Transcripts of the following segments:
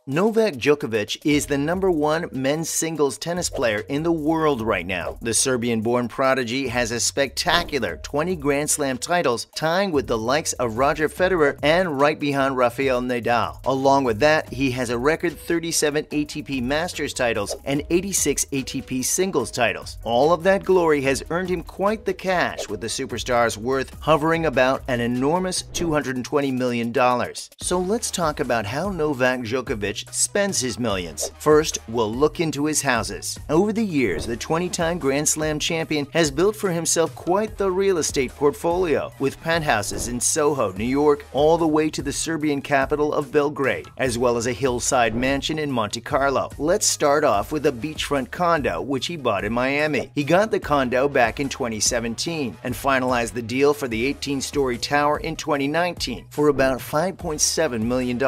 Novak Djokovic is the #1 men's singles tennis player in the world right now. The Serbian-born prodigy has a spectacular 20 Grand Slam titles, tying with the likes of Roger Federer and right behind Rafael Nadal. Along with that, he has a record 37 ATP Masters titles and 86 ATP singles titles. All of that glory has earned him quite the cash, with the superstar's worth hovering about an enormous $220 million. So let's talk about how Novak Djokovic spends his millions. First, we'll look into his houses. Over the years, the 20-time Grand Slam champion has built for himself quite the real estate portfolio, with penthouses in Soho, New York, all the way to the Serbian capital of Belgrade, as well as a hillside mansion in Monte Carlo. Let's start off with a beachfront condo, which he bought in Miami. He got the condo back in 2017 and finalized the deal for the 18-story tower in 2019 for about $5.7 million.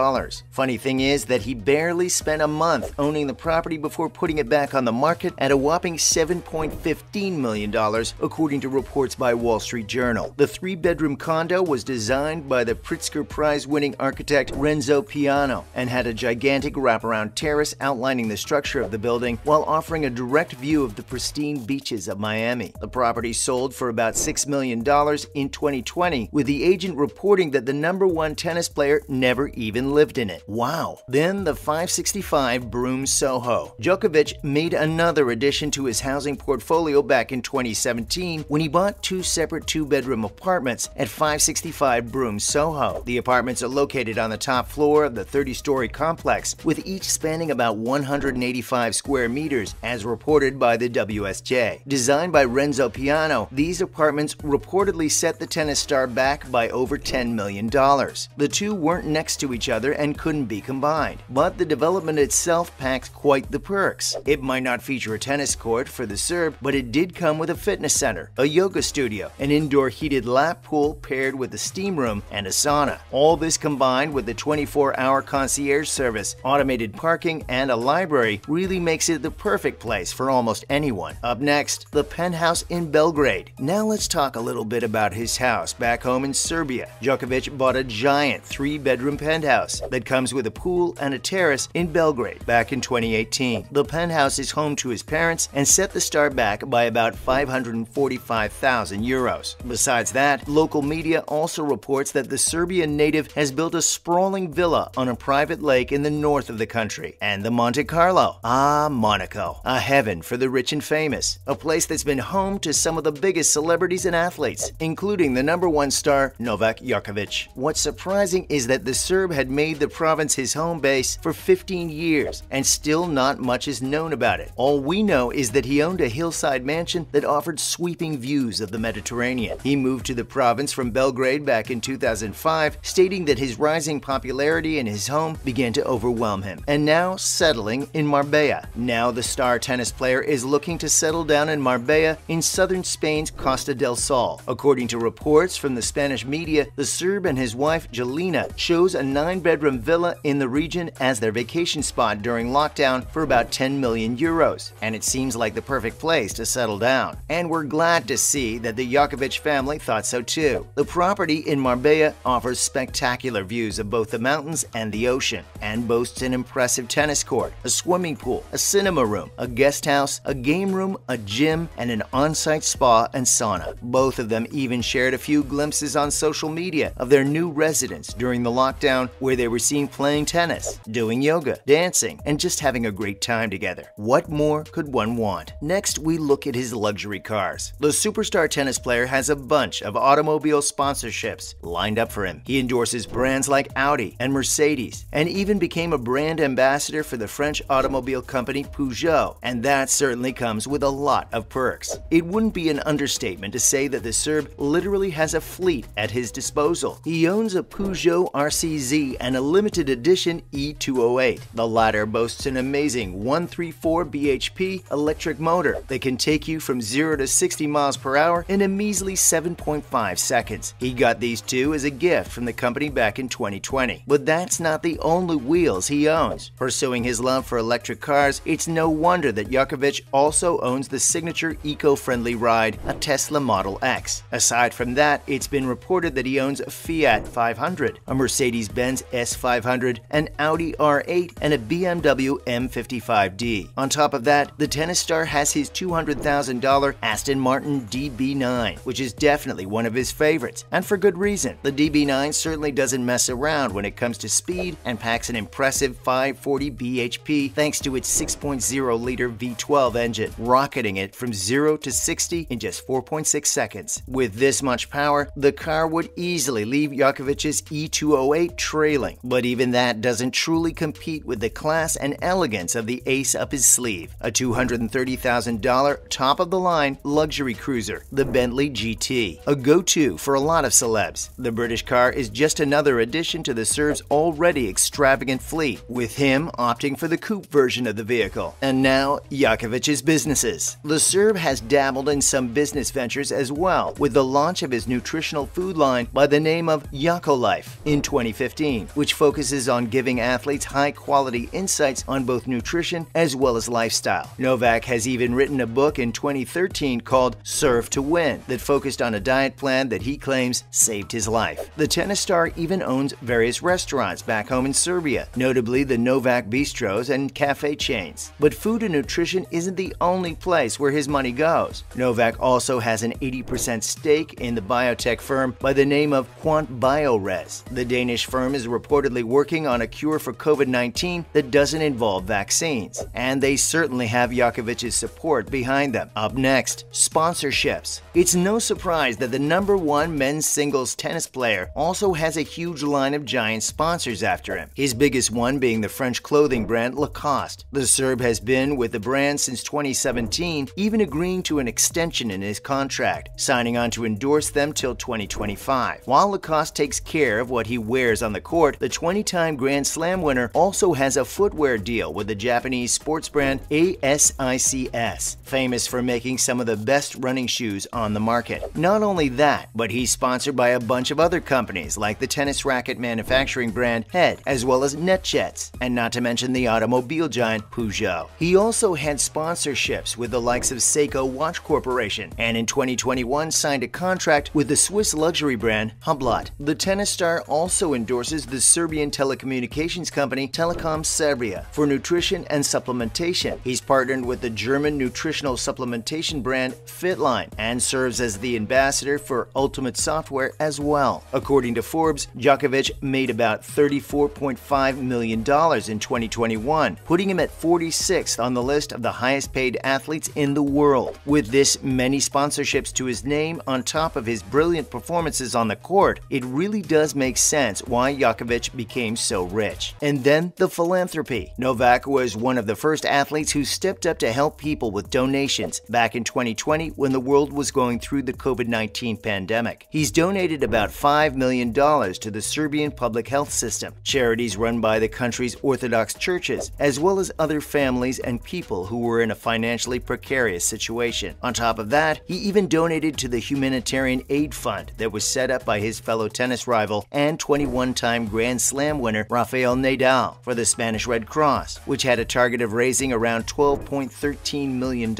Funny thing is that he barely spent a month owning the property before putting it back on the market at a whopping $7.15 million, according to reports by Wall Street Journal. The 3-bedroom condo was designed by the Pritzker Prize-winning architect Renzo Piano and had a gigantic wraparound terrace outlining the structure of the building while offering a direct view of the pristine beaches of Miami. The property sold for about $6 million in 2020, with the agent reporting that the #1 tennis player never even lived in it. Wow! Then the 565 Broome Soho. Djokovic made another addition to his housing portfolio back in 2017 when he bought 2 separate 2-bedroom apartments at 565 Broome Soho. The apartments are located on the top floor of the 30-story complex, with each spanning about 185 square meters, as reported by the WSJ. Designed by Renzo Piano, these apartments reportedly set the tennis star back by over $10 million. The two weren't next to each other and couldn't be combined, but the development itself packs quite the perks. It might not feature a tennis court for the Serb, but it did come with a fitness center, a yoga studio, an indoor heated lap pool paired with a steam room and a sauna. All this combined with the 24-hour concierge service, automated parking, and a library really makes it the perfect place for almost anyone. Up next, the penthouse in Belgrade. Now let's talk a little bit about his house back home in Serbia. Djokovic bought a giant 3-bedroom penthouse that comes with a pool and a terrace in Belgrade back in 2018. The penthouse is home to his parents and set the star back by about 545,000 euros. Besides that, local media also reports that the Serbian native has built a sprawling villa on a private lake in the north of the country. And the Monte Carlo. Ah, Monaco. A heaven for the rich and famous. A place that's been home to some of the biggest celebrities and athletes, including the #1 star Novak Djokovic. What's surprising is that the Serb had made the province his home base for 15 years, and still not much is known about it. All we know is that he owned a hillside mansion that offered sweeping views of the Mediterranean. He moved to the province from Belgrade back in 2005, stating that his rising popularity in his home began to overwhelm him, and now settling in Marbella. Now the star tennis player is looking to settle down in Marbella in southern Spain's Costa del Sol. According to reports from the Spanish media, the Serb and his wife Jelena chose a 9-bedroom villa in the region as their vacation spot during lockdown for about 10 million euros, and it seems like the perfect place to settle down. And we're glad to see that the Djokovic family thought so too. The property in Marbella offers spectacular views of both the mountains and the ocean, and boasts an impressive tennis court, a swimming pool, a cinema room, a guest house, a game room, a gym, and an on-site spa and sauna. Both of them even shared a few glimpses on social media of their new residence during the lockdown, where they were seen playing tennis, doing yoga, dancing, and just having a great time together. What more could one want? Next, we look at his luxury cars. The superstar tennis player has a bunch of automobile sponsorships lined up for him. He endorses brands like Audi and Mercedes, and even became a brand ambassador for the French automobile company Peugeot, and that certainly comes with a lot of perks. It wouldn't be an understatement to say that the Serb literally has a fleet at his disposal. He owns a Peugeot RCZ and a limited edition E208. The latter boasts an amazing 134 bhp electric motor that can take you from 0 to 60 miles per hour in a measly 7.5 seconds. He got these two as a gift from the company back in 2020. But that's not the only wheels he owns. Pursuing his love for electric cars, it's no wonder that Djokovic also owns the signature eco-friendly ride, a Tesla Model X. Aside from that, it's been reported that he owns a Fiat 500, a Mercedes-Benz S500, an Audi Audi R8, and a BMW M55D. On top of that, the tennis star has his $200,000 Aston Martin DB9, which is definitely one of his favorites, and for good reason. The DB9 certainly doesn't mess around when it comes to speed and packs an impressive 540 bhp thanks to its 6.0-liter V12 engine, rocketing it from 0 to 60 in just 4.6 seconds. With this much power, the car would easily leave Djokovic's E208 trailing, but even that doesn't truly compete with the class and elegance of the ace up his sleeve, a $230,000 top-of-the-line luxury cruiser, the Bentley GT, a go-to for a lot of celebs. The British car is just another addition to the Serb's already extravagant fleet, with him opting for the coupe version of the vehicle. And now, Djokovic's businesses. The Serb has dabbled in some business ventures as well, with the launch of his nutritional food line by the name of Djokolife in 2015, which focuses on giving athletes high-quality insights on both nutrition as well as lifestyle. Novak has even written a book in 2013 called Serve to Win that focused on a diet plan that he claims saved his life. The tennis star even owns various restaurants back home in Serbia, notably the Novak bistros and cafe chains. But food and nutrition isn't the only place where his money goes. Novak also has an 80% stake in the biotech firm by the name of Quant Biores. The Danish firm is reportedly working on a cure for COVID-19 that doesn't involve vaccines, and they certainly have Djokovic's support behind them. Up next, sponsorships. It's no surprise that the #1 men's singles tennis player also has a huge line of giant sponsors after him, his biggest one being the French clothing brand Lacoste. The Serb has been with the brand since 2017, even agreeing to an extension in his contract, signing on to endorse them till 2025. While Lacoste takes care of what he wears on the court, the 20-time Grand Slam winner also has a footwear deal with the Japanese sports brand ASICS, famous for making some of the best running shoes on the market. Not only that, but he's sponsored by a bunch of other companies like the tennis racket manufacturing brand Head, as well as NetJets, and not to mention the automobile giant Peugeot. He also had sponsorships with the likes of Seiko Watch Corporation, and in 2021 signed a contract with the Swiss luxury brand Hublot. The tennis star also endorses the Serbian telecommunications company Telekom Serbia for nutrition and supplementation. He's partnered with the German nutritional supplementation brand Fitline and serves as the ambassador for Ultimate Software as well. According to Forbes, Djokovic made about $34.5 million in 2021, putting him at 46th on the list of the highest-paid athletes in the world. With this many sponsorships to his name on top of his brilliant performances on the court, it really does make sense why Djokovic became so rich. And then the philanthropy. Novak was one of the first athletes who stepped up to help people with donations back in 2020 when the world was going through the COVID-19 pandemic. He's donated about $5 million to the Serbian public health system, charities run by the country's Orthodox churches, as well as other families and people who were in a financially precarious situation. On top of that, he even donated to the humanitarian aid fund that was set up by his fellow tennis rival and 21-time Grand Slam winner Rafael Nadal for the Spanish Red Cross, which had a target of raising around $12.13 million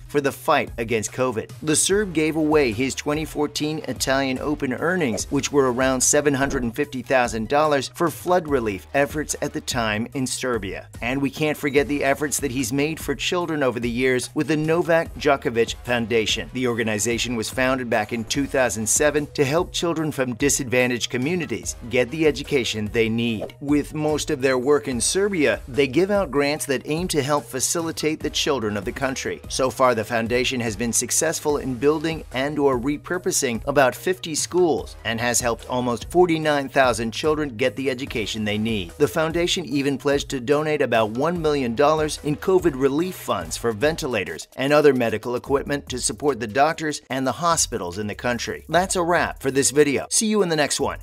for the fight against COVID. The Serb gave away his 2014 Italian Open earnings, which were around $750,000 for flood relief efforts at the time in Serbia. And we can't forget the efforts that he's made for children over the years with the Novak Djokovic Foundation. The organization was founded back in 2007 to help children from disadvantaged communities get the education they need. With most of their work in Serbia, they give out grants that aim to help facilitate the children of the country. So far, the foundation has been successful in building and/or repurposing about 50 schools and has helped almost 49,000 children get the education they need. The foundation even pledged to donate about $1 million in COVID relief funds for ventilators and other medical equipment to support the doctors and the hospitals in the country. That's a wrap for this video. See you in the next one.